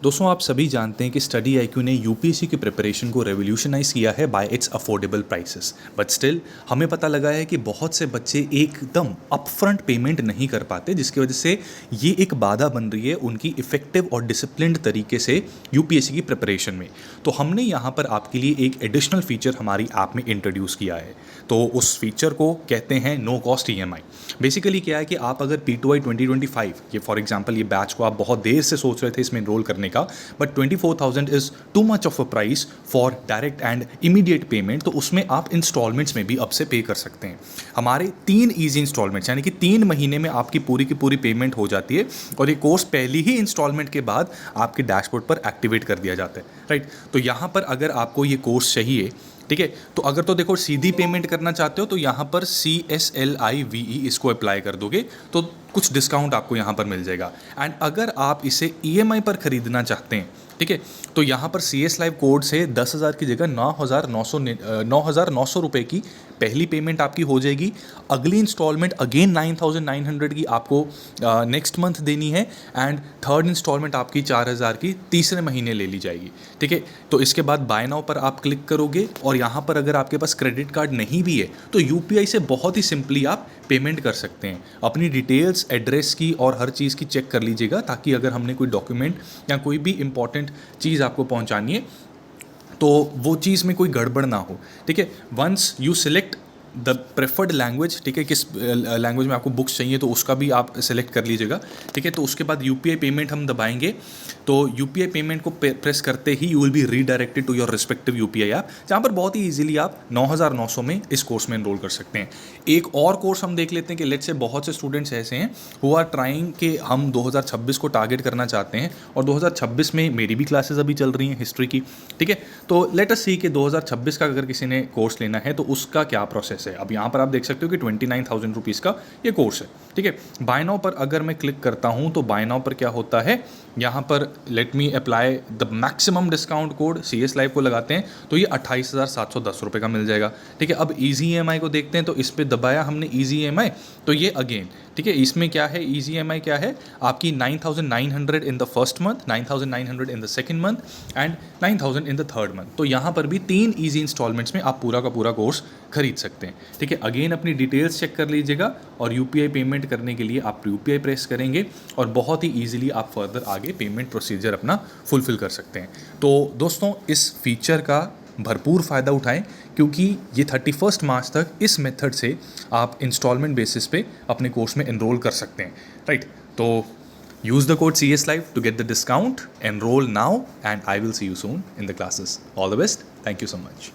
दोस्तों आप सभी जानते हैं कि स्टडी आईक्यू ने यूपीएससी की प्रिपरेशन को रेवोल्यूशनाइज किया है bye it's affordable prices, but still हमें पता लगा है कि बहुत से बच्चे एकदम अपफ्रंट पेमेंट नहीं कर पाते, जिसकी वजह से ये एक बाधा बन रही है उनकी इफेक्टिव और डिसिप्लिन्ड तरीके से यूपीएससी की प्रिपरेशन में। तो हमने यहाँ पर आपके लिए एक एडिशनल फीचर हमारी ऐप में इंट्रोड्यूस किया है। तो उस फीचर को कहते हैं नो कॉस्ट ईएमआई। बेसिकली क्या है कि आप अगर P2I 2025 ये फॉर एग्जांपल ये बैच को आप बहुत देर से सोच रहे थे इसमें एनरोल करने का, but 24,000 is too much of a price for direct and immediate payment, तो उसमें आप इंस्टॉलमेंट्स में भी अब से पे कर सकते हैं। हमारे 3 ईजी इंस्टॉलमेंट्स यानी कि 3 महीने में आपकी पूरी की पूरी पेमेंट हो जाती है और ये कोर्स पहली ही इंस्टॉलमेंट के बाद आपके डैशबोर्ड पर एक्टिवेट कर दिया जाता है, राइट। तो यहाँ पर अगर आपको ये कोर्स चाहिए, ठीक है, तो अगर तो देखो सीधी पेमेंट करना चाहते हो तो यहाँ पर CSLIVE इसको अप्लाई कर दोगे तो कुछ डिस्काउंट आपको यहाँ पर मिल जाएगा। एंड अगर आप इसे EMI पर ख़रीदना चाहते हैं, ठीक है, तो यहाँ पर CS लाइव कोड से 10,000 की जगह 9,900 रुपये की पहली पेमेंट आपकी हो जाएगी। अगली इंस्टॉलमेंट अगेन 9,900 की आपको नेक्स्ट मंथ देनी है एंड थर्ड इंस्टॉलमेंट आपकी 4,000 की तीसरे महीने ले ली जाएगी, ठीक है। तो इसके बाद बाय नाउ पर आप क्लिक करोगे और यहाँ पर अगर आपके पास क्रेडिट कार्ड नहीं भी है तो UPI से बहुत ही सिंपली आप पेमेंट कर सकते हैं। अपनी डिटेल्स, एड्रेस की और हर चीज़ की चेक कर लीजिएगा ताकि अगर हमने कोई डॉक्यूमेंट या कोई भी इंपॉर्टेंट चीज़ आपको पहुंचानी है तो वो चीज़ में कोई गड़बड़ ना हो, ठीक है। Once you select the preferred language, ठीक है, किस लैंग्वेज में आपको बुक्स चाहिए तो उसका भी आप सिलेक्ट कर लीजिएगा, ठीक है। तो उसके बाद UPI पेमेंट हम दबाएंगे तो UPI पेमेंट को प्रेस करते ही you will be redirected to your respective UPI app, जहाँ पर बहुत ही इजीली आप 9,900 में इस कोर्स में एनरोल कर सकते हैं। एक और कोर्स हम देख लेते हैं कि लेट्स से बहुत से स्टूडेंट्स ऐसे हैं हु आर ट्राइंग कि हम 2026 को टारगेट करना चाहते हैं और 2026 में मेरी भी क्लासेस अभी चल रही हैं हिस्ट्री की, ठीक है। तो लेट अस सी कि 2026 का अगर किसी ने कोर्स लेना है तो उसका क्या प्रोसेस है। अब यहाँ पर आप देख सकते हो कि 29,000 रुपीज़ का ये कोर्स है, ठीक है। बाय नाउ पर अगर मैं क्लिक करता हूँ तो बाय नाउ पर क्या होता है, यहाँ पर let me apply the maximum discount code CS live को लगाते हैं तो ये 28,710 रुपये का मिल जाएगा, ठीक है। अब ईजी EMI को देखते हैं तो इस पर दबाया हमने ईजी EMI तो ये अगेन, ठीक है, इसमें क्या है, ईजी EMI क्या है आपकी 9,900 in the first month, 9,900 in the second month and 9,000 in the third month. तो यहाँ पर भी 3 ईजी इंस्टॉलमेंट्स में आप पूरा का पूरा कोर्स खरीद सकते हैं, ठीक है। अगेन अपनी डिटेल्स चेक कर लीजिएगा और UPI पेमेंट करने के लिए आप UPI प्रेस करेंगे और बहुत ही ईजिली आप फर्दर आगे पेमेंट प्रोसीजर अपना फुलफिल कर सकते हैं। तो दोस्तों इस फीचर का भरपूर फ़ायदा उठाएं क्योंकि ये 31 मार्च तक इस मेथड से आप इंस्टॉलमेंट बेसिस पे अपने कोर्स में एनरोल कर सकते हैं, राइट। तो use the code CS Live to get the discount, enroll now and I will see you soon in the classes. All the best. Thank you so much.